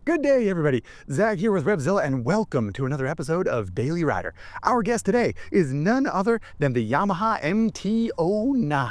Good day, everybody. Zack here with RevZilla, and welcome to another episode of Daily Rider. Our guest today is none other than the Yamaha MT-09.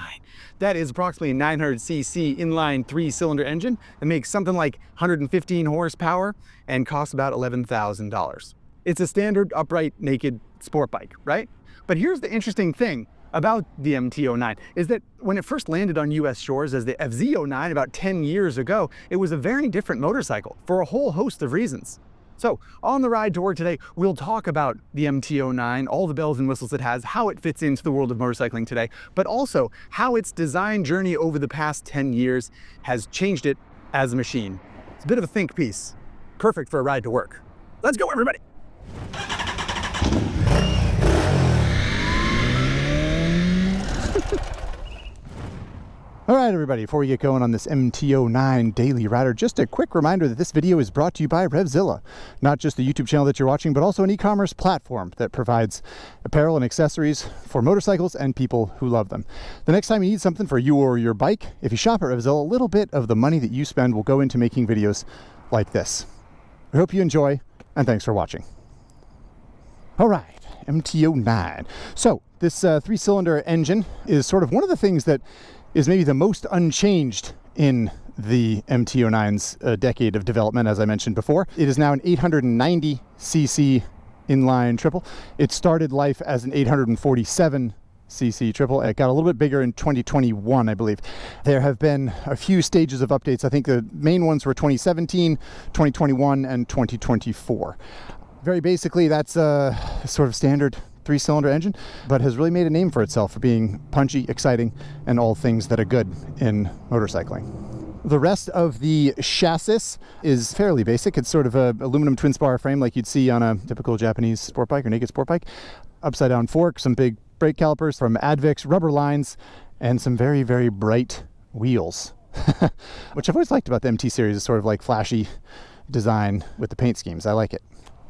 That is approximately a 900cc inline 3-cylinder engine that makes something like 115 horsepower and costs about $11,000. It's a standard upright naked sport bike, right? But here's the interesting thing about the MT-09 is that when it first landed on US shores as the RevZilla about 10 years ago, it was a very different motorcycle for a whole host of reasons. So on the ride to work today, we'll talk about the MT-09, all the bells and whistles it has, how it fits into the world of motorcycling today, but also how its design journey over the past 10 years has changed it as a machine. It's a bit of a think piece, perfect for a ride to work. Let's go, everybody. All right, everybody, before we get going on this MT-09 Daily Rider, just a quick reminder that this video is brought to you by RevZilla, not just the YouTube channel that you're watching, but also an e-commerce platform that provides apparel and accessories for motorcycles and people who love them. The next time you need something for you or your bike, if you shop at RevZilla, a little bit of the money that you spend will go into making videos like this. I hope you enjoy, and thanks for watching. All right, MT-09. So this 3-cylinder engine is sort of one of the things that is maybe the most unchanged in the MT-09's decade of development, as I mentioned before. It is now an 890cc inline triple. It started life as an 847cc triple. It got a little bit bigger in 2021, I believe. There have been a few stages of updates. I think the main ones were 2017, 2021, and 2024. Very basically, that's a sort of standard 3-cylinder engine, but has really made a name for itself for being punchy, exciting, and all things that are good in motorcycling. The rest of the chassis is fairly basic. It's sort of a aluminum twin spar frame like you'd see on a typical Japanese sport bike or naked sport bike. Upside down fork, some big brake calipers from Advix, rubber lines, and some very, very bright wheels, which I've always liked about the MT series, is sort of like flashy design with the paint schemes. I like it.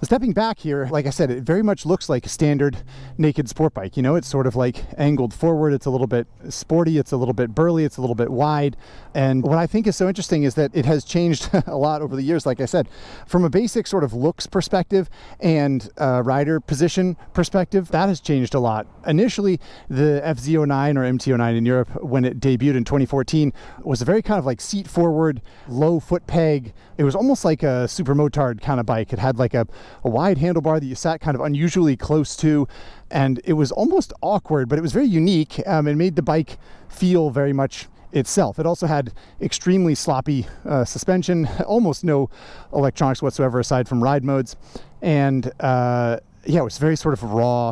Stepping back here, like I said, it very much looks like a standard naked sport bike. You know, it's sort of like angled forward. It's a little bit sporty. It's a little bit burly. It's a little bit wide. And what I think is so interesting is that it has changed a lot over the years, like I said. From a basic sort of looks perspective and rider position perspective, that has changed a lot. Initially, the RevZilla or MT-09 in Europe, when it debuted in 2014, was a very kind of like seat forward, low foot peg. It was almost like a super motard kind of bike. It had like a wide handlebar that you sat kind of unusually close to, and it was almost awkward, but it was very unique and made the bike feel very much itself. It also had extremely sloppy suspension, almost no electronics whatsoever aside from ride modes, and yeah, it was very sort of raw,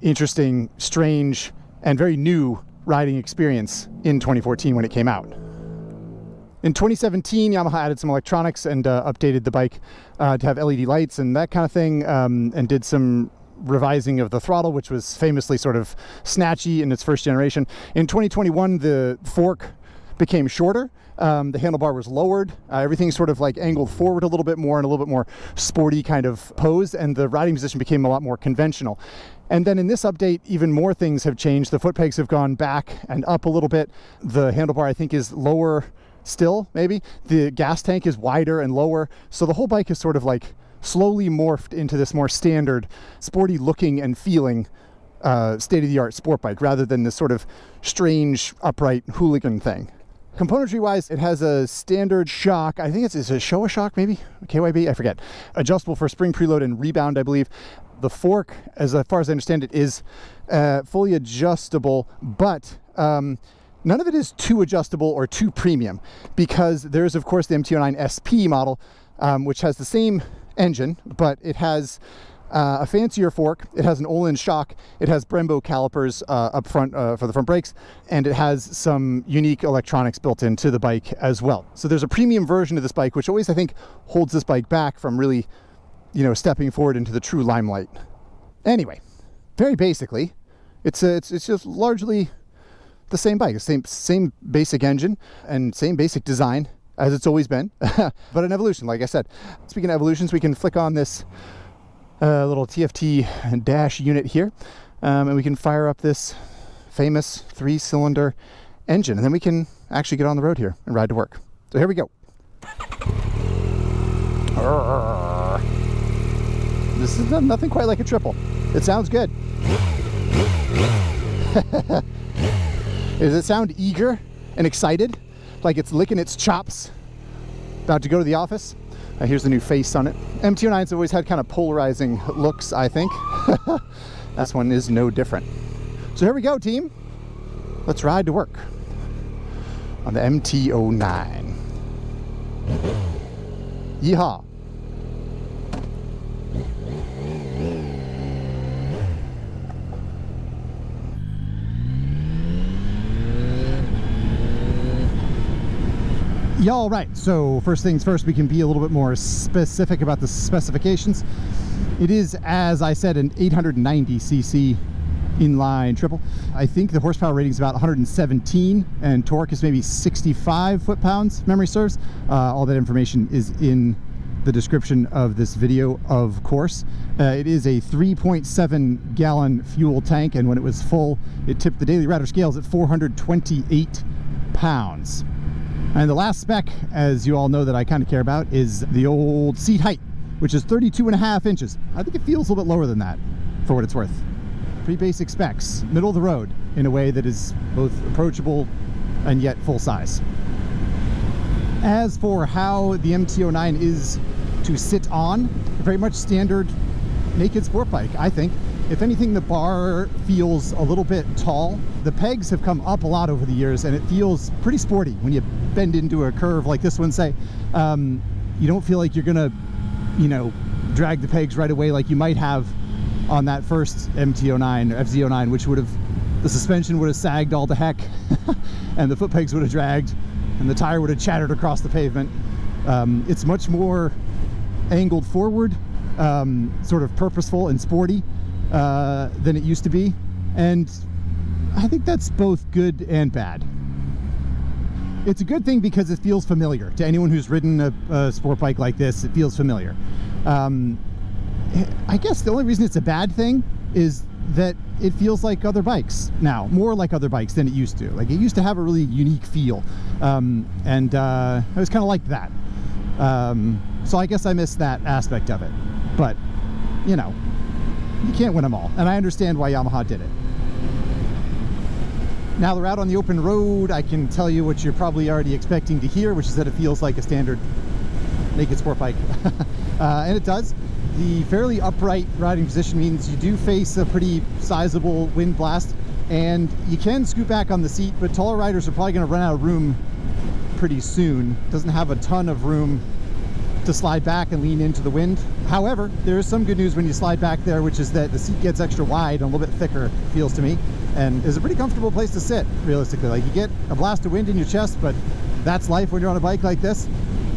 interesting, strange, and very new riding experience in 2014 when it came out. In 2017, Yamaha added some electronics and updated the bike to have LED lights and that kind of thing, and did some revising of the throttle, which was famously sort of snatchy in its first generation. In 2021, the fork became shorter. The handlebar was lowered. Everything sort of like angled forward a little bit more and a little bit more sporty kind of pose, and the riding position became a lot more conventional. And then in this update, even more things have changed. The foot pegs have gone back and up a little bit. The handlebar, I think, is lower still, maybe. The gas tank is wider and lower. So the whole bike is sort of like slowly morphed into this more standard, sporty looking and feeling state-of-the-art sport bike, rather than this sort of strange, upright hooligan thing. Componentry-wise, it has a standard shock. I think it's a Showa shock, maybe? KYB? I forget. Adjustable for spring preload and rebound, I believe. The fork, as far as I understand it, is fully adjustable, but none of it is too adjustable or too premium, because there's, of course, the MT-09 SP model, which has the same engine, but it has a fancier fork. It has an Olin shock. It has Brembo calipers up front for the front brakes, and it has some unique electronics built into the bike as well. So there's a premium version of this bike, which always, I think, holds this bike back from really, you know, stepping forward into the true limelight. Anyway, very basically, it's just largely the same bike, same basic engine and same basic design as it's always been, but an evolution, like I said. Speaking of evolutions, we can flick on this little TFT dash unit here, and we can fire up this famous 3-cylinder engine, and then we can actually get on the road here and ride to work. So here we go. All This is nothing quite like a triple. It sounds good. Does it sound eager and excited? Like it's licking its chops, about to go to the office? Here's the new face on it. MT-09's always had kind of polarizing looks, I think. This one is no different. So here we go, team. Let's ride to work on the MT-09. Yeehaw. Y'all right, so first things first, we can be a little bit more specific about the specifications. It is, as I said, an 890cc inline triple. I think the horsepower rating is about 117 and torque is maybe 65 foot-pounds, if memory serves. All that information is in the description of this video, of course. It is a 3.7 gallon fuel tank, and when it was full, it tipped the daily rider scales at 428 pounds. And the last spec, as you all know that I kind of care about, is the old seat height, which is 32.5 inches. I think it feels a little bit lower than that, for what it's worth. Pretty basic specs, middle of the road, in a way that is both approachable and yet full size. As for how the MT-09 is to sit on, very much standard naked sport bike, I think. If anything, the bar feels a little bit tall. The pegs have come up a lot over the years, and it feels pretty sporty when you bend into a curve like this one, say. You don't feel like you're gonna, you know, drag the pegs right away like you might have on that first MT-09 or RevZilla, which would have, the suspension would have sagged all to heck, and the foot pegs would have dragged, and the tire would have chattered across the pavement. It's much more angled forward, sort of purposeful and sporty than it used to be, and I think that's both good and bad. It's a good thing because it feels familiar to anyone who's ridden a sport bike like this. It feels familiar. I guess the only reason it's a bad thing is that it feels like other bikes now, more like other bikes than it used to. Like, it used to have a really unique feel, and I was kind of like that. So I guess I missed that aspect of it, but you know, you can't win them all, and I understand why Yamaha did it. Now they're out on the open road. I can tell you what you're probably already expecting to hear, which is that it feels like a standard naked sport bike. And it does. The fairly upright riding position means you do face a pretty sizable wind blast, and you can scoot back on the seat, but taller riders are probably going to run out of room pretty soon. Doesn't have a ton of room to slide back and lean into the wind. However, there is some good news when you slide back there, which is that the seat gets extra wide and a little bit thicker, it feels to me, and is a pretty comfortable place to sit, realistically. Like, you get a blast of wind in your chest, but that's life when you're on a bike like this.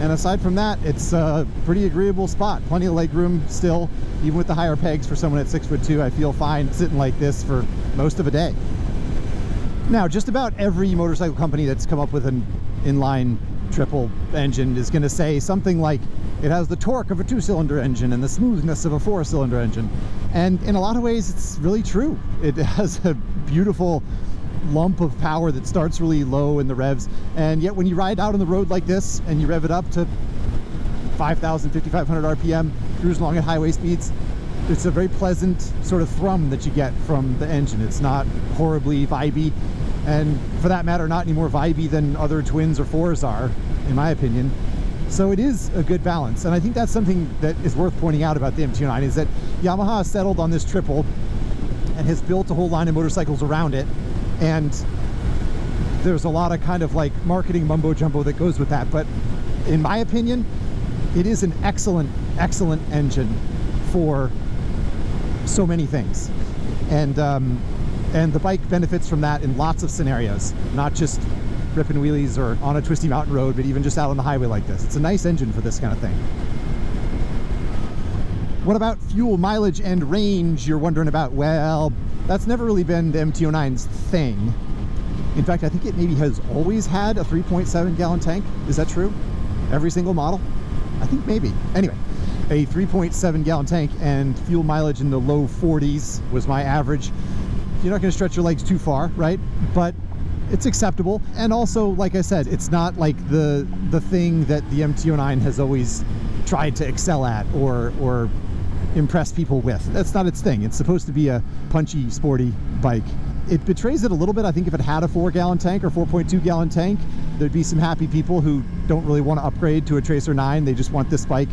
And aside from that, it's a pretty agreeable spot. Plenty of leg room still, even with the higher pegs. For someone at 6'2", I feel fine sitting like this for most of a day. Now, just about every motorcycle company that's come up with an inline triple engine is going to say something like it has the torque of a 2-cylinder engine and the smoothness of a 4-cylinder engine, and in a lot of ways it's really true. It has a beautiful lump of power that starts really low in the revs, and yet when you ride out on the road like this and you rev it up to 5,000, 5,500 RPM, cruising along at highway speeds, it's a very pleasant sort of thrum that you get from the engine. It's not horribly vibey, and for that matter, not any more vibey than other twins or fours are, in my opinion. So it is a good balance, and I think that's something that is worth pointing out about the MT-09, is that Yamaha has settled on this triple and has built a whole line of motorcycles around it, and there's a lot of kind of like marketing mumbo jumbo that goes with that, but in my opinion, it is an excellent engine for so many things, and the bike benefits from that in lots of scenarios, not just ripping wheelies or on a twisty mountain road, but even just out on the highway like this. It's a nice engine for this kind of thing. What about fuel mileage and range, you're wondering about? Well, that's never really been the MT-09's thing. In fact, I think it maybe has always had a 3.7 gallon tank. Is that true? Every single model? I think maybe. Anyway, a 3.7 gallon tank and fuel mileage in the low 40s was my average. You're not going to stretch your legs too far, right? But it's acceptable. And also, like I said, it's not like the thing that the MT-09 has always tried to excel at or impress people with. That's not its thing. It's supposed to be a punchy, sporty bike. It betrays it a little bit. I think if it had a 4-gallon tank or 4.2-gallon tank, there'd be some happy people who don't really want to upgrade to a Tracer 9. They just want this bike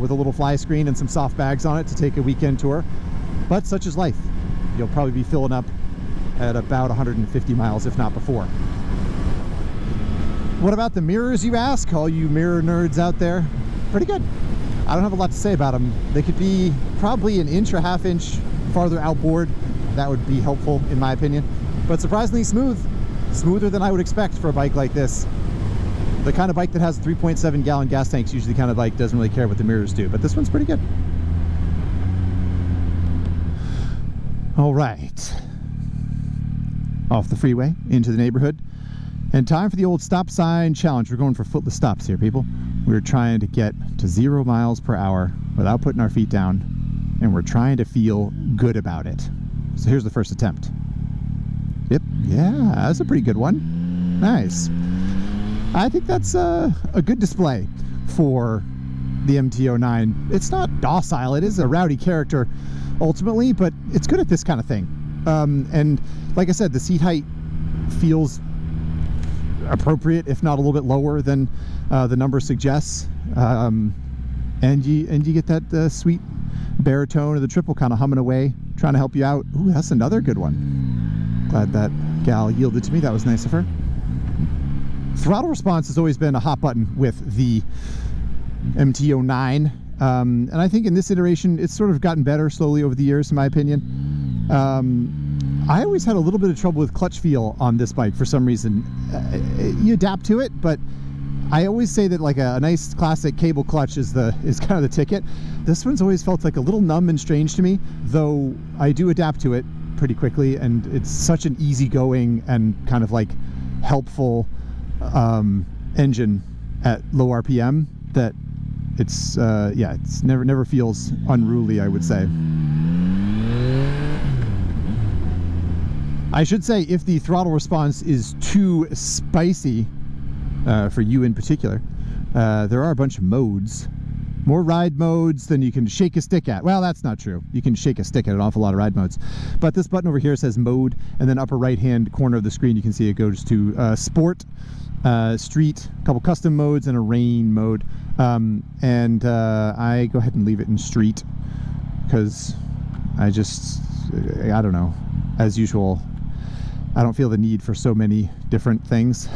with a little fly screen and some soft bags on it to take a weekend tour. But such is life. You'll probably be filling up at about 150 miles, if not before. What about the mirrors, you ask? All you mirror nerds out there? Pretty good. I don't have a lot to say about them. They could be probably an inch or half inch farther outboard. That would be helpful in my opinion. But surprisingly smooth. Smoother than I would expect for a bike like this. The kind of bike that has a 3.7-gallon gas tank is usually the kind of bike doesn't really care what the mirrors do. But this one's pretty good. All right. Off the freeway, into the neighborhood. And time for the old stop sign challenge. We're going for footless stops here, people. We're trying to get to 0 miles per hour without putting our feet down, and we're trying to feel good about it. So here's the first attempt. Yep, yeah, that's a pretty good one. Nice. I think that's a good display for the MT-09. It's not docile. It is a rowdy character ultimately, but it's good at this kind of thing. And like I said, the seat height feels appropriate, if not a little bit lower than the number suggests, and you get that sweet baritone or the triple kind of humming away, trying to help you out. Ooh, that's another good one. Glad that gal yielded to me. That was nice of her. Throttle response has always been a hot button with the MT-09, and I think in this iteration it's sort of gotten better slowly over the years, in my opinion. I always had a little bit of trouble with clutch feel on this bike for some reason. You adapt to it, but I always say that like a nice classic cable clutch is kind of the ticket. This one's always felt like a little numb and strange to me, though I do adapt to it pretty quickly, and it's such an easygoing and kind of like helpful engine at low RPM that it's yeah, it's never feels unruly, I would say. I should say, if the throttle response is too spicy, for you in particular, there are a bunch of modes. More ride modes than you can shake a stick at. Well, that's not true. You can shake a stick at an awful lot of ride modes. But this button over here says mode, and then upper right-hand corner of the screen, you can see it goes to sport, street, a couple custom modes, and a rain mode. I go ahead and leave it in street, because I don't know, as usual, I don't feel the need for so many different things.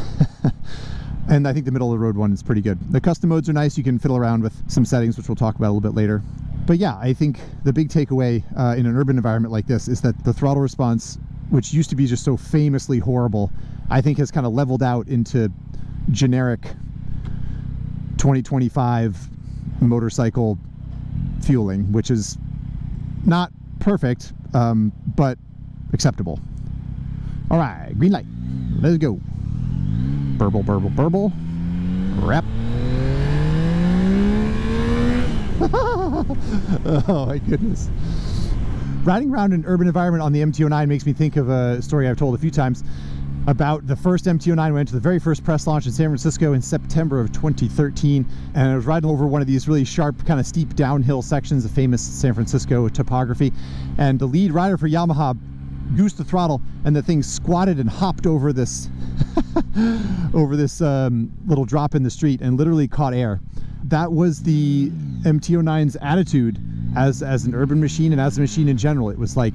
And I think the middle of the road one is pretty good. The custom modes are nice. You can fiddle around with some settings, which we'll talk about a little bit later. But yeah, I think the big takeaway in an urban environment like this is that the throttle response, which used to be just so famously horrible, I think has kind of leveled out into generic 2025 motorcycle fueling, which is not perfect, but acceptable. All right, green light. Let's go. Burble, burble, burble. Wrap. Oh my goodness. Riding around in an urban environment on the MT-09 makes me think of a story I've told a few times about the first MT-09. I went to the very first press launch in San Francisco in September of 2013, and I was riding over one of these really sharp, kind of steep downhill sections of famous San Francisco topography, and the lead rider for Yamaha goosed the throttle, and the thing squatted and hopped over this little drop in the street and literally caught air. That was the MT-09's attitude as an urban machine and as a machine in general. It was like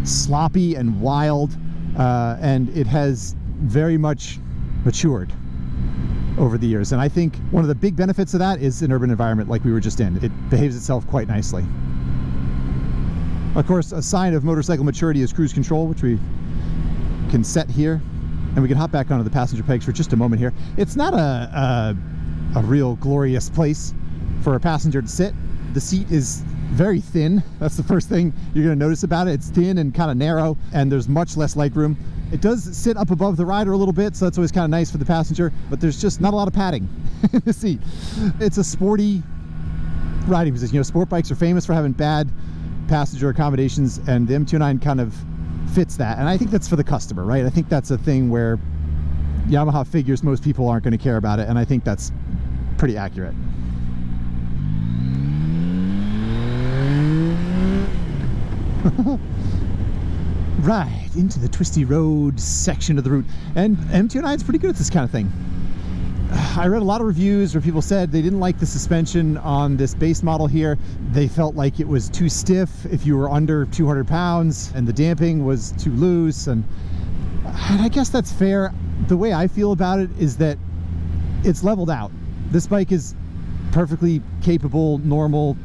sloppy and wild, and it has very much matured over the years. And I think one of the big benefits of that is an urban environment like we were just in. It behaves itself quite nicely. Of course, a sign of motorcycle maturity is cruise control, which we can set here, and we can hop back onto the passenger pegs for just a moment here. It's not a real glorious place for a passenger to sit. The seat is very thin. That's the first thing you're going to notice about it. It's thin and kind of narrow, and there's much less legroom. It does sit up above the rider a little bit, so that's always kind of nice for the passenger, but there's just not a lot of padding in the seat. It's a sporty riding position. You know, sport bikes are famous for having bad passenger accommodations, and the MT-09 kind of fits that, and I think that's for the customer, right? I think that's a thing where Yamaha figures most people aren't going to care about it, and I think that's pretty accurate. Right, into the twisty road section of the route. And MT-09 is pretty good at this kind of thing. I read a lot of reviews where people said they didn't like the suspension on this base model here. They felt like it was too stiff if you were under 200 pounds, and the damping was too loose. And I guess that's fair. The way I feel about it is that it's leveled out. This bike is perfectly capable, normal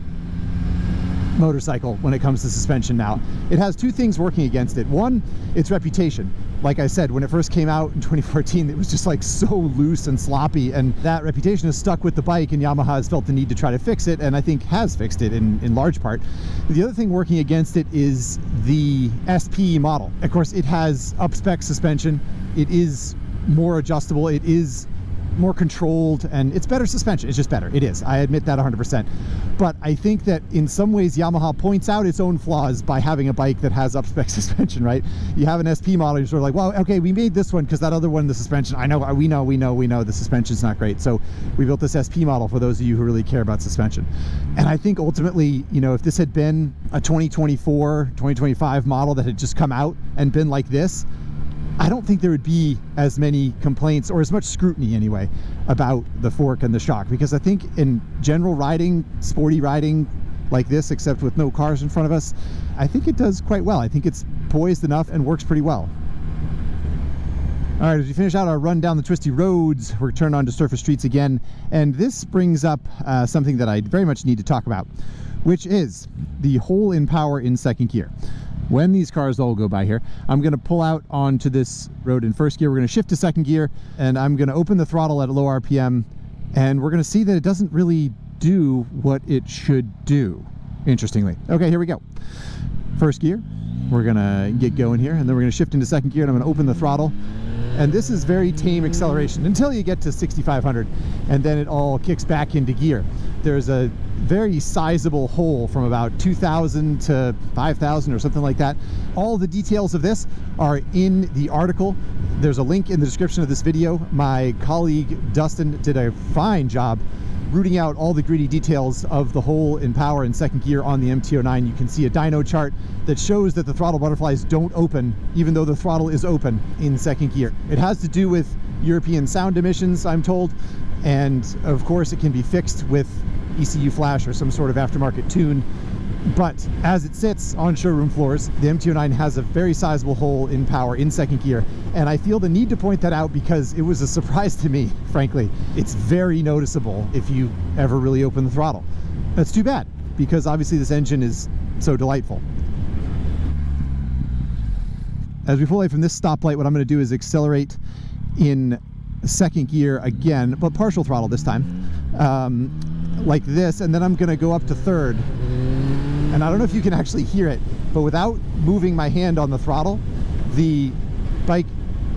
motorcycle when it comes to suspension now. It has two things working against it. One, its reputation. Like I said, when it first came out in 2014, it was just like so loose and sloppy, and that reputation has stuck with the bike, and Yamaha has felt the need to try to fix it, and I think has fixed it in large part. The other thing working against it is the SP model. Of course, it has up-spec suspension. It is more adjustable. It is more controlled, and it's better suspension. It's just better. It is. I admit that 100%. But I think that in some ways Yamaha points out its own flaws by having a bike that has up-spec suspension, right? You have an SP model, you're sort of like, well, okay, we made this one because that other one, the suspension, I know, we know the suspension's not great. So we built this SP model for those of you who really care about suspension. And I think ultimately, you know, if this had been a 2024, 2025 model that had just come out and been like this, I don't think there would be as many complaints, or as much scrutiny anyway, about the fork and the shock, because I think in general riding, sporty riding like this, except with no cars in front of us, I think it does quite well. I think it's poised enough and works pretty well. All right, as we finish out our run down the twisty roads, we're turned on to surface streets again, and this brings up something that I very much need to talk about, which is the hole in power in second gear. When these cars all go by here, I'm going to pull out onto this road in first gear. We're going to shift to second gear, and I'm going to open the throttle at a low RPM, and we're going to see that it doesn't really do what it should do, interestingly. Okay, here we go. First gear, we're going to get going here, and then we're going to shift into second gear, and I'm going to open the throttle. And this is very tame acceleration until you get to 6,500, and then it all kicks back into gear. There's a very sizable hole from about 2,000 to 5,000 or something like that. All the details of this are in the article. There's a link in the description of this video. My colleague Dustin did a fine job rooting out all the gritty details of the hole in power in second gear on the MT-09. You can see a dyno chart that shows that the throttle butterflies don't open, even though the throttle is open in second gear. It has to do with European sound emissions, I'm told, and of course it can be fixed with ECU flash or some sort of aftermarket tune. But as it sits on showroom floors, the MT-09 has a very sizable hole in power in second gear, and I feel the need to point that out because it was a surprise to me, frankly. It's very noticeable if you ever really open the throttle. That's too bad, because obviously this engine is so delightful. As we pull away from this stoplight, what I'm going to do is accelerate in second gear again, but partial throttle this time, like this, and then I'm going to go up to third. And I don't know if you can actually hear it, but without moving my hand on the throttle, the bike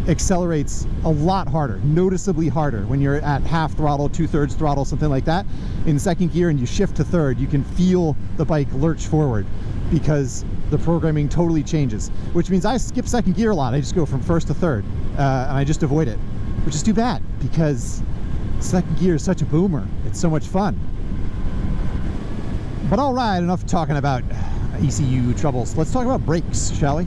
accelerates a lot harder, noticeably harder. When you're at half throttle, 2/3 throttle, something like that, in second gear, and you shift to third, you can feel the bike lurch forward because the programming totally changes, which means I skip second gear a lot. I just go from first to third, and I just avoid it, which is too bad because second gear is such a boomer. It's so much fun. But all right, enough talking about ECU troubles. Let's talk about brakes, shall we?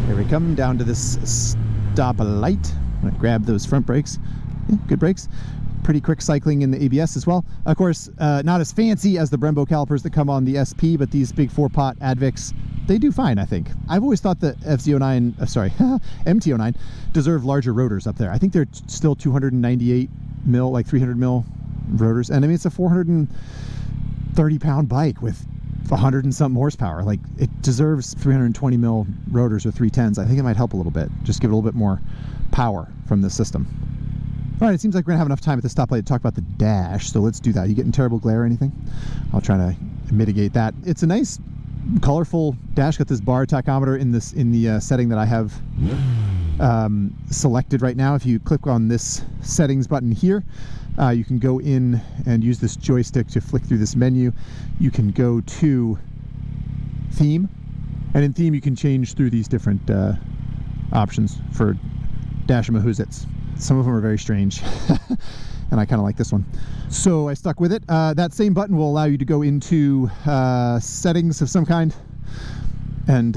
Here we come down to this stoplight. I'm gonna grab those front brakes. Yeah, good brakes. Pretty quick cycling in the ABS as well. Of course, not as fancy as the Brembo calipers that come on the SP, but these big 4-pot Advics, they do fine, I think. I've always thought the MT-09 deserve larger rotors up there. I think they're still 298 mil, like 300 mil rotors. And I mean, it's a 430-pound bike with 100 and something horsepower. Like, it deserves 320 mil rotors or 310s. I think it might help a little bit. Just give it a little bit more power from the system. All right, it seems like we're gonna have enough time at the stoplight to talk about the dash, so let's do that. You getting terrible glare or anything? I'll try to mitigate that. It's a nice, colorful dash. Got this bar tachometer in the setting that I have selected right now. If you click on this settings button here, you can go in and use this joystick to flick through this menu. You can go to theme, and in theme you can change through these different options for dash mahuzits. Some of them are very strange, and I kind of like this one. So I stuck with it. That same button will allow you to go into settings of some kind. and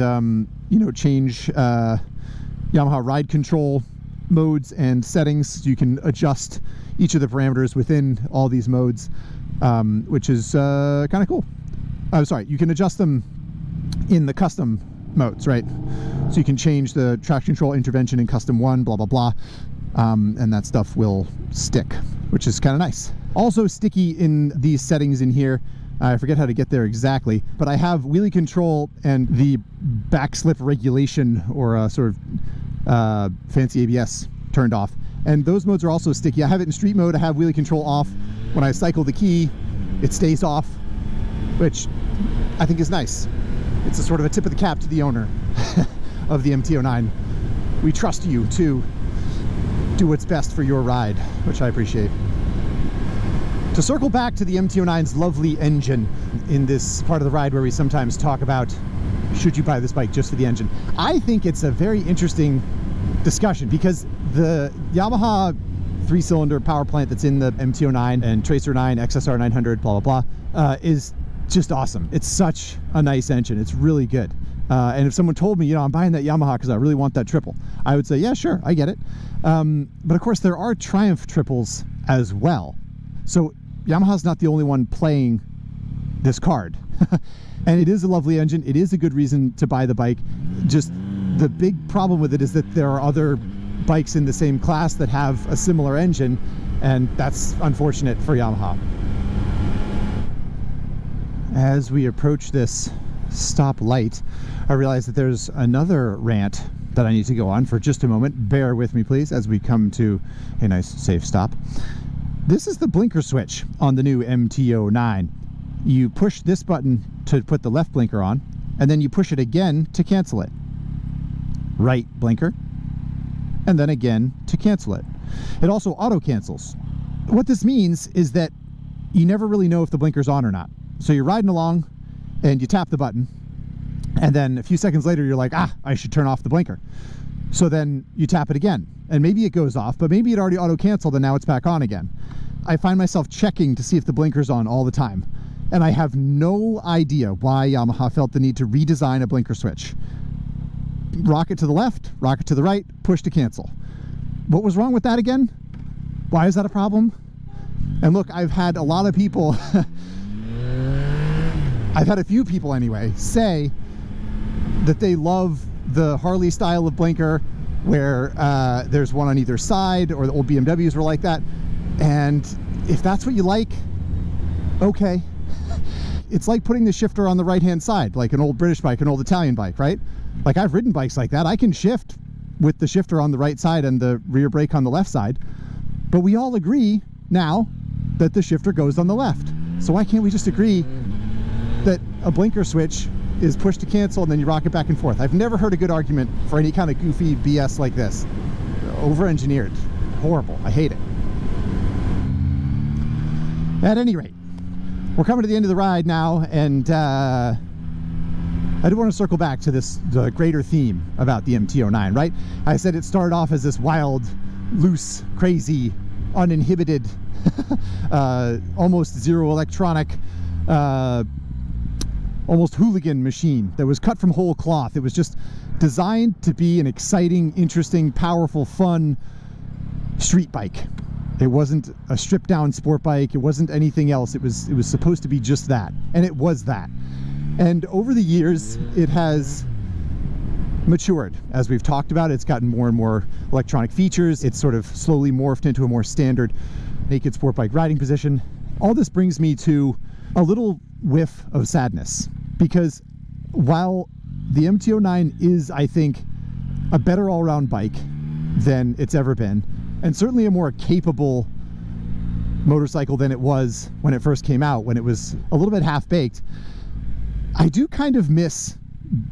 you know, change Yamaha ride control modes and settings. So you can adjust each of the parameters within all these modes, which is kind of cool. I'm sorry, you can adjust them in the custom modes, right? So you can change the traction control intervention in custom 1, blah blah blah, and that stuff will stick, which is kind of nice. Also sticky in these settings in here, I forget how to get there exactly, but I have wheelie control and the backslip regulation, or sort of fancy ABS, turned off. And those modes are also sticky. I have it in street mode. I have wheelie control off. When I cycle the key, it stays off, which I think is nice. It's a sort of a tip of the cap to the owner of the MT-09. We trust you to do what's best for your ride, which I appreciate. To circle back to the MT-09's lovely engine in this part of the ride where we sometimes talk about, should you buy this bike just for the engine? I think it's a very interesting discussion, because the Yamaha 3-cylinder power plant that's in the MT-09 and Tracer 9, XSR 900, blah, blah, blah, is just awesome. It's such a nice engine. It's really good. And if someone told me, you know, I'm buying that Yamaha because I really want that triple, I would say, yeah, sure, I get it. But of course, there are Triumph triples as well. So Yamaha's not the only one playing this card. And it is a lovely engine. It is a good reason to buy the bike. Just the big problem with it is that there are other bikes in the same class that have a similar engine, and that's unfortunate for Yamaha. As we approach this stop light, I realize that there's another rant that I need to go on for just a moment. Bear with me, please, as we come to a nice safe stop. This is the blinker switch on the new MT-09. You push this button to put the left blinker on, and then you push it again to cancel it. Right blinker, and then again to cancel it. It also auto cancels. What this means is that you never really know if the blinker's on or not. So you're riding along and you tap the button, and then a few seconds later you're like, I should turn off the blinker. So then you tap it again, and maybe it goes off, but maybe it already auto canceled and now it's back on again. I find myself checking to see if the blinker's on all the time, and I have no idea why Yamaha felt the need to redesign a blinker switch. Rocket to the left, rocket to the right, push to cancel. What was wrong with that again? Why is that a problem? And look, I've had a lot of people I've had a few people anyway say that they love the Harley style of blinker, where there's one on either side, or the old BMWs were like that. And if that's what you like, okay. It's like putting the shifter on the right hand side, like an old British bike, an old Italian bike, right? Like, I've ridden bikes like that. I can shift with the shifter on the right side and the rear brake on the left side, but we all agree now that the shifter goes on the left. So why can't we just agree that a blinker switch is push to cancel and then you rock it back and forth? I've never heard a good argument for any kind of goofy BS like this. Over-engineered. Horrible. I hate it. At any rate, we're coming to the end of the ride now, and I do want to circle back to the greater theme about the MT-09, right? I said it started off as this wild, loose, crazy, uninhibited, almost zero electronic, almost hooligan machine that was cut from whole cloth. It was just designed to be an exciting, interesting, powerful, fun street bike. It wasn't a stripped down sport bike. It wasn't anything else. It was supposed to be just that, and it was that. And over the years, it has matured. As we've talked about, it's gotten more and more electronic features. It's sort of slowly morphed into a more standard naked sport bike riding position. All this brings me to a little whiff of sadness, because while the MT-09 is, I think, a better all-around bike than it's ever been, and certainly a more capable motorcycle than it was when it first came out, when it was a little bit half-baked, I do kind of miss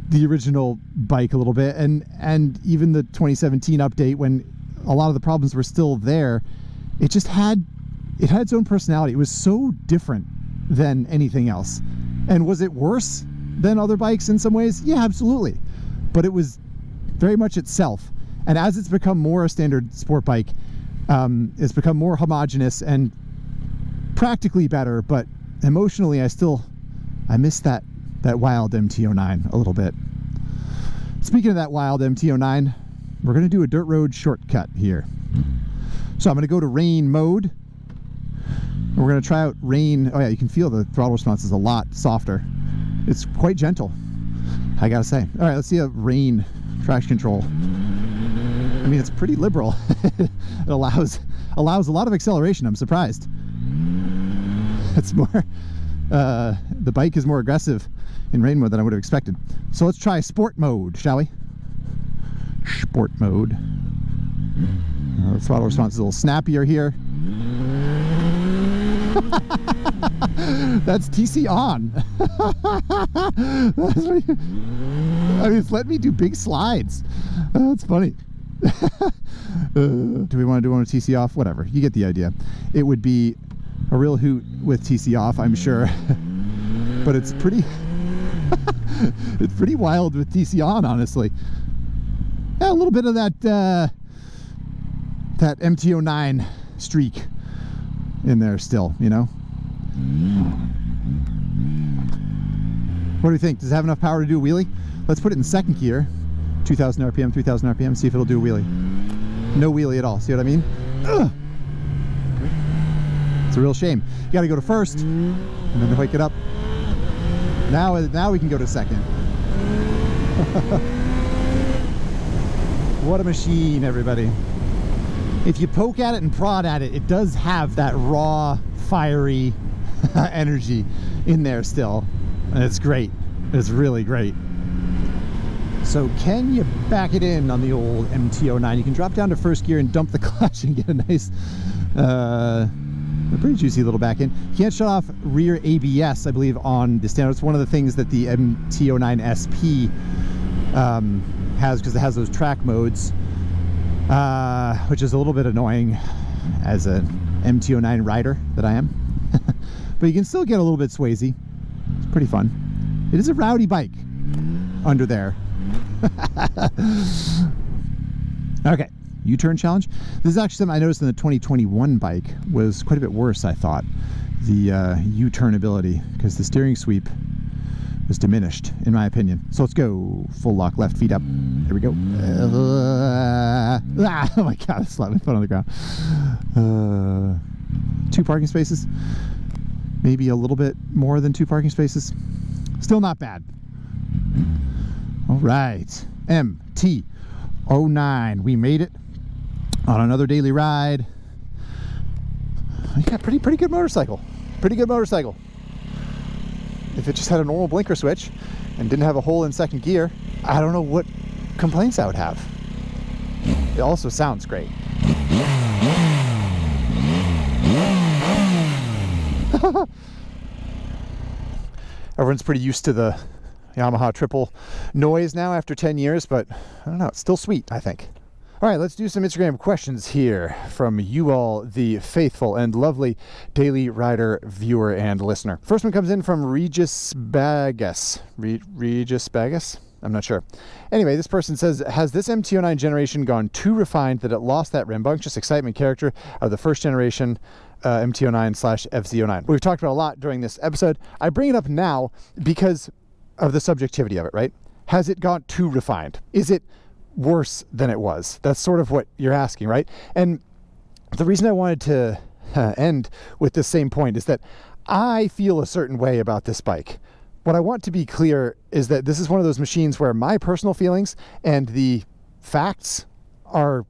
the original bike a little bit, and even the 2017 update, when a lot of the problems were still there. It just had its own personality. It was so different than anything else. And was it worse than other bikes in some ways? Yeah, absolutely. But it was very much itself. And as it's become more a standard sport bike, it's become more homogeneous and practically better, but emotionally I miss that wild MT-09 a little bit. Speaking of that wild MT-09, we're going to do a dirt road shortcut here. So I'm going to go to rain mode. And we're going to try out rain. Oh yeah, you can feel the throttle response is a lot softer. It's quite gentle, I gotta say. All right, let's see a rain traction control. I mean, it's pretty liberal. It allows a lot of acceleration. I'm surprised. It's more, the bike is more aggressive in rain mode than I would have expected. So let's try sport mode, shall we? Sport mode. The throttle response is a little snappier here. That's TC on. I mean, it's letting me do big slides. That's funny. Do we want to do one with TC off? Whatever, you get the idea. It would be a real hoot with TC off, I'm sure. But it's pretty it's pretty wild with TC on, honestly. Yeah, a little bit of that that MT-09 streak in there still, you know. What do you think? Does it have enough power to do a wheelie? Let's put it in second gear, 2,000 RPM, 3,000 RPM, see if it'll do a wheelie. No wheelie at all, see what I mean? Ugh. It's a real shame. You gotta go to first, and then wake it up. Now we can go to second. What a machine, everybody. If you poke at it and prod at it, it does have that raw, fiery energy in there still. And it's great. It's really great. So can you back it in on the old MT-09? You can drop down to first gear and dump the clutch and get a nice, a pretty juicy little back in. You can't shut off rear ABS, I believe, on the standard. It's one of the things that the MT-09 SP has, because it has those track modes. Which is a little bit annoying as an MT-09 rider that I am. But you can still get a little bit swayzy. It's pretty fun. It is a rowdy bike under there. Okay, U-turn challenge. This is actually something I noticed in the 2021 bike was quite a bit worse, I thought. The U-turn ability, because the steering sweep was diminished, in my opinion. So let's go. Full lock, left feet up. Here we go. Oh my god, I slapped my foot on the ground. 2 parking spaces. Maybe a little bit more than 2 parking spaces. Still not bad. All right. MT-09. We made it on another daily ride. Yeah, pretty good motorcycle. Pretty good motorcycle. If it just had a normal blinker switch and didn't have a hole in second gear, I don't know what complaints I would have. It also sounds great. Everyone's pretty used to the Yamaha triple noise now after 10 years, but I don't know, it's still sweet, I think. All right, let's do some Instagram questions here from you all, the faithful and lovely daily rider viewer and listener. First one comes in from Regis Bagas. Regis Bagas? I'm not sure. Anyway, this person says, has this MT-09 generation gone too refined that it lost that rambunctious excitement character of the first generation MT-09/FZ09? We've talked about a lot during this episode. I bring it up now because of the subjectivity of it, right? Has it gone too refined? Is it worse than it was? That's sort of what you're asking, right? And the reason I wanted to end with this same point is that I feel a certain way about this bike. What I want to be clear is that this is one of those machines where my personal feelings and the facts are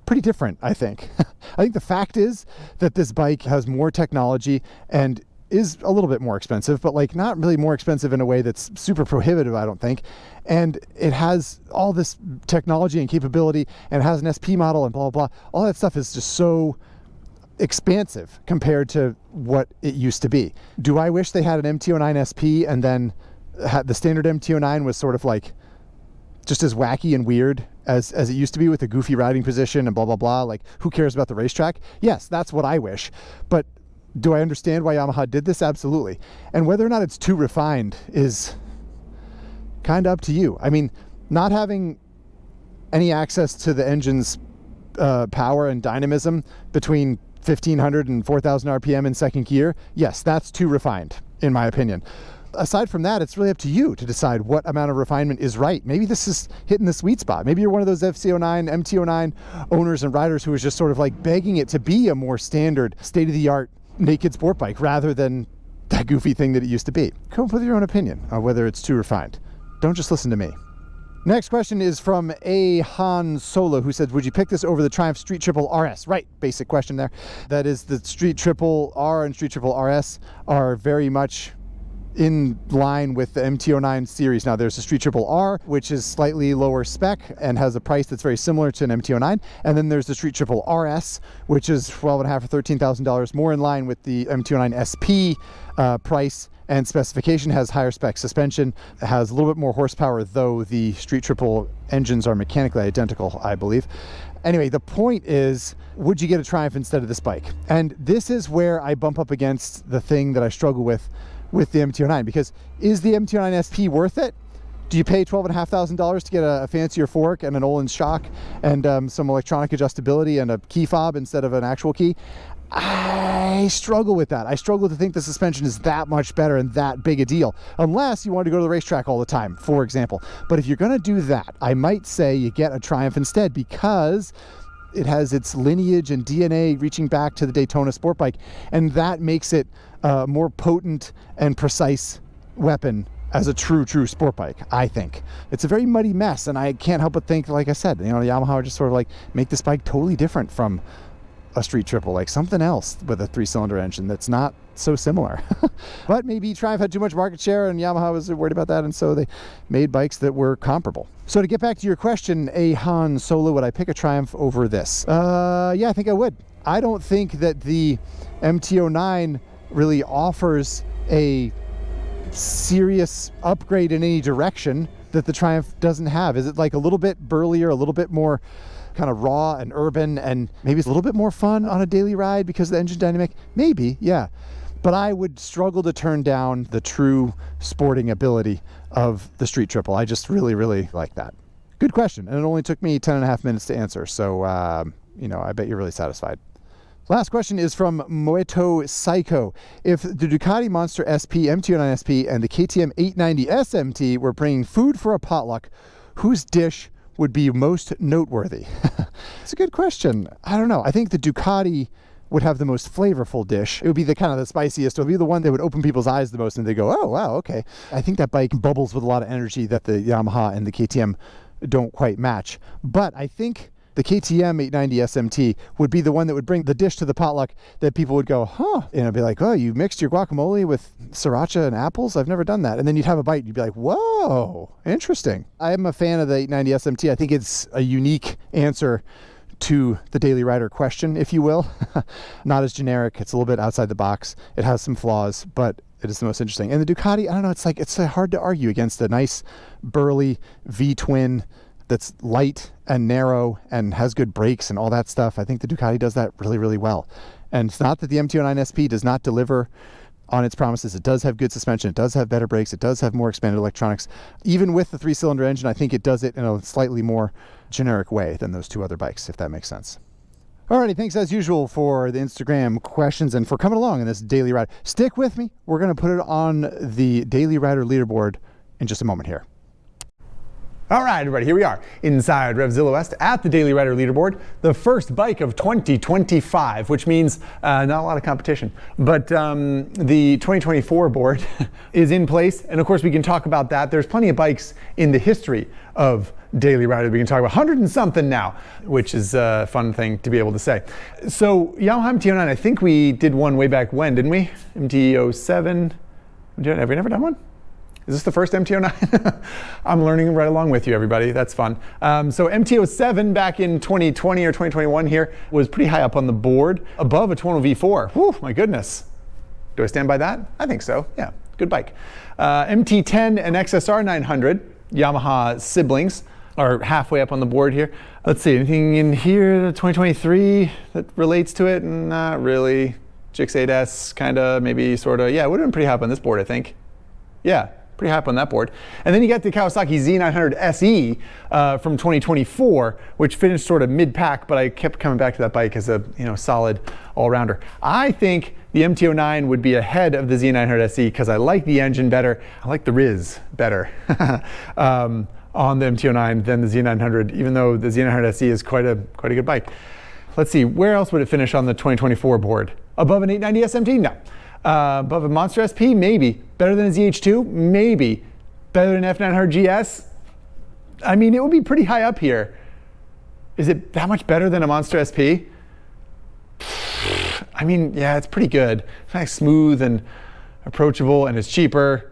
pretty different, I think. I think the fact is that this bike has more technology and is a little bit more expensive, but like not really more expensive in a way that's super prohibitive, I don't think. And it has all this technology and capability, and it has an SP model and blah, blah, blah. All that stuff is just so expansive compared to what it used to be. Do I wish they had an MT-09 SP and then the standard MT-09 was sort of like just as wacky and weird as it used to be with a goofy riding position and blah, blah, blah? Like, who cares about the racetrack? Yes, that's what I wish. But do I understand why Yamaha did this? Absolutely. And whether or not it's too refined is kind of up to you. I mean, not having any access to the engine's power and dynamism between 1,500 and 4,000 RPM in second gear, yes, that's too refined, in my opinion. aside from that, it's really up to you to decide what amount of refinement is right. Maybe this is hitting the sweet spot. Maybe you're one of those FC09, MT-09 owners and riders who is just sort of like begging it to be a more standard, state-of-the-art naked sport bike rather than that goofy thing that it used to be. Come up with your own opinion on whether it's too refined. Don't just listen to me. Next question is from A. Han Solo, who said, would you pick this over the Triumph Street Triple RS? Right, basic question there. That is, the Street Triple R and Street Triple RS are very much in line with the MT-09 series. Now there's the Street Triple R, which is slightly lower spec and has a price that's very similar to an MT-09. And then there's the Street Triple RS, which is $12,500 or $13,000, more in line with the MT-09 SP price and specification, has higher spec suspension, has a little bit more horsepower, though the Street Triple engines are mechanically identical, I believe. Anyway, the point is, would you get a Triumph instead of this bike? And this is where I bump up against the thing that I struggle with the MT-09, because is the MT-09 SP worth it? Do you pay $12,500 to get a fancier fork and an Olin shock and some electronic adjustability and a key fob instead of an actual key? I struggle with that. I struggle to think the suspension is that much better and that big a deal, unless you want to go to the racetrack all the time, for example. But if you're going to do that, I might say you get a Triumph instead, because it has its lineage and DNA reaching back to the Daytona sport bike, and that makes it a more potent and precise weapon as a true sport bike, I think. It's a very muddy mess, and I can't help but think, like I said, Yamaha would just sort of like make this bike totally different from a Street Triple, like something else with a 3-cylinder engine that's not so similar. But maybe Triumph had too much market share and Yamaha was worried about that, and so they made bikes that were comparable. So to get back to your question, A. Han Solo, would I pick a Triumph over this? Yeah, I think I would. I don't think that the MT-09 really offers a serious upgrade in any direction that the Triumph doesn't have. Is it like a little bit burlier, a little bit more kind of raw and urban, and maybe it's a little bit more fun on a daily ride because of the engine dynamic? Maybe, yeah. But I would struggle to turn down the true sporting ability of the Street Triple. I just really like that. Good question, and it only took me 10.5 minutes to answer, so I bet you're really satisfied. Last question is from Moeto Psycho. If the Ducati Monster SP, MT-09 SP, and the KTM 890 SMT were bringing food for a potluck, whose dish would be most noteworthy? It's a good question. I don't know. I think the Ducati would have the most flavorful dish. It would be the kind of the spiciest. It would be the one that would open people's eyes the most, and they go, oh, wow, okay. I think that bike bubbles with a lot of energy that the Yamaha and the KTM don't quite match. But I think the KTM 890 SMT would be the one that would bring the dish to the potluck that people would go, huh? And it'd be like, oh, you mixed your guacamole with sriracha and apples? I've never done that. And then you'd have a bite and you'd be like, whoa, interesting. I'm a fan of the 890 SMT. I think it's a unique answer to the daily rider question, if you will. Not as generic. It's a little bit outside the box. It has some flaws, but it is the most interesting. And the Ducati, I don't know, it's hard to argue against a nice burly V-twin that's light and narrow and has good brakes and all that stuff. I think the Ducati does that really well. And it's not that the MT-09 SP does not deliver on its promises. It does have good suspension. It does have better brakes. It does have more expanded electronics. Even with the 3-cylinder engine, I think it does it in a slightly more generic way than those two other bikes, if that makes sense. Alrighty, thanks as usual for the Instagram questions and for coming along in this Daily Rider. Stick with me. We're going to put it on the Daily Rider leaderboard in just a moment here. All right, everybody, here we are inside RevZilla West at the Daily Rider Leaderboard, the first bike of 2025, which means not a lot of competition. But the 2024 board is in place, and of course we can talk about that. There's plenty of bikes in the history of Daily Rider. We can talk about 100 and something now, which is a fun thing to be able to say. So Yamaha MT-09, I think we did one way back when, didn't we? MT-07, have we never done one? Is this the first MT-09? I'm learning right along with you, everybody. That's fun. So MT-07 back in 2020 or 2021 here was pretty high up on the board, above a tonal V4. Whew, my goodness. Do I stand by that? I think so. Yeah, good bike. MT-10 and XSR 900, Yamaha siblings, are halfway up on the board here. Let's see, anything in here, 2023 that relates to it? Not really. GX8S, kind of, maybe, sort of. Yeah, it would have been pretty high up on this board, I think. Yeah. pretty hype on that board. And then you got the Kawasaki Z900 SE from 2024, which finished sort of mid-pack, but I kept coming back to that bike as a solid all-rounder. I think the MT-09 would be ahead of the Z900 SE because I like the engine better. I like the Riz better on the MT-09 than the Z900, even though the Z900 SE is quite a good bike. Let's see, where else would it finish on the 2024 board? Above an 890 SMT? No. Above a Monster SP? Maybe. Better than a ZH2? Maybe. Better than an F900 GS? I mean, it would be pretty high up here. Is it that much better than a Monster SP? I mean, yeah, it's pretty good. It's nice, smooth and approachable, and it's cheaper.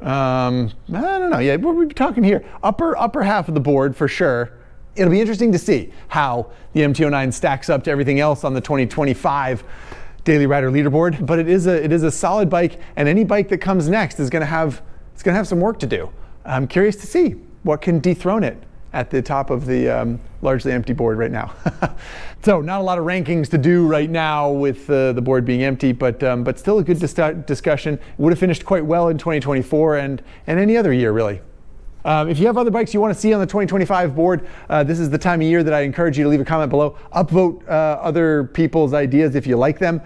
I don't know. Yeah, we're talking here upper half of the board for sure. It'll be interesting to see how the MT-09 stacks up to everything else on the 2025 Daily Rider leaderboard. But it is a solid bike, and any bike that comes next is going to have some work to do. I'm curious to see what can dethrone it at the top of the largely empty board right now. So not a lot of rankings to do right now with the board being empty, but still a good discussion. It would have finished quite well in 2024 and any other year really. If you have other bikes you want to see on the 2025 board, this is the time of year that I encourage you to leave a comment below. Upvote other people's ideas if you like them.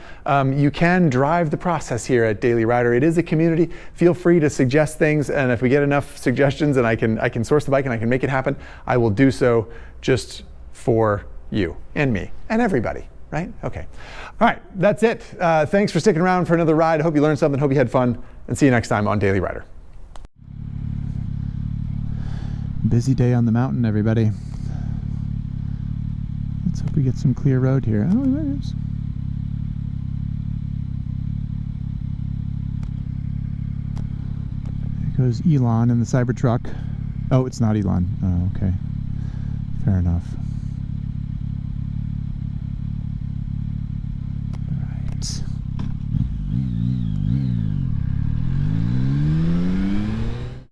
You can drive the process here at Daily Rider. It is a community. Feel free to suggest things, and if we get enough suggestions and I can source the bike and I can make it happen, I will do so just for you and me and everybody, right? Okay. All right, that's it. Thanks for sticking around for another ride. I hope you learned something, hope you had fun, and see you next time on Daily Rider. Busy day on the mountain, everybody. Let's hope we get some clear road here. Oh, there it is. There goes Elon in the Cybertruck. Oh, it's not Elon. Oh, okay. Fair enough.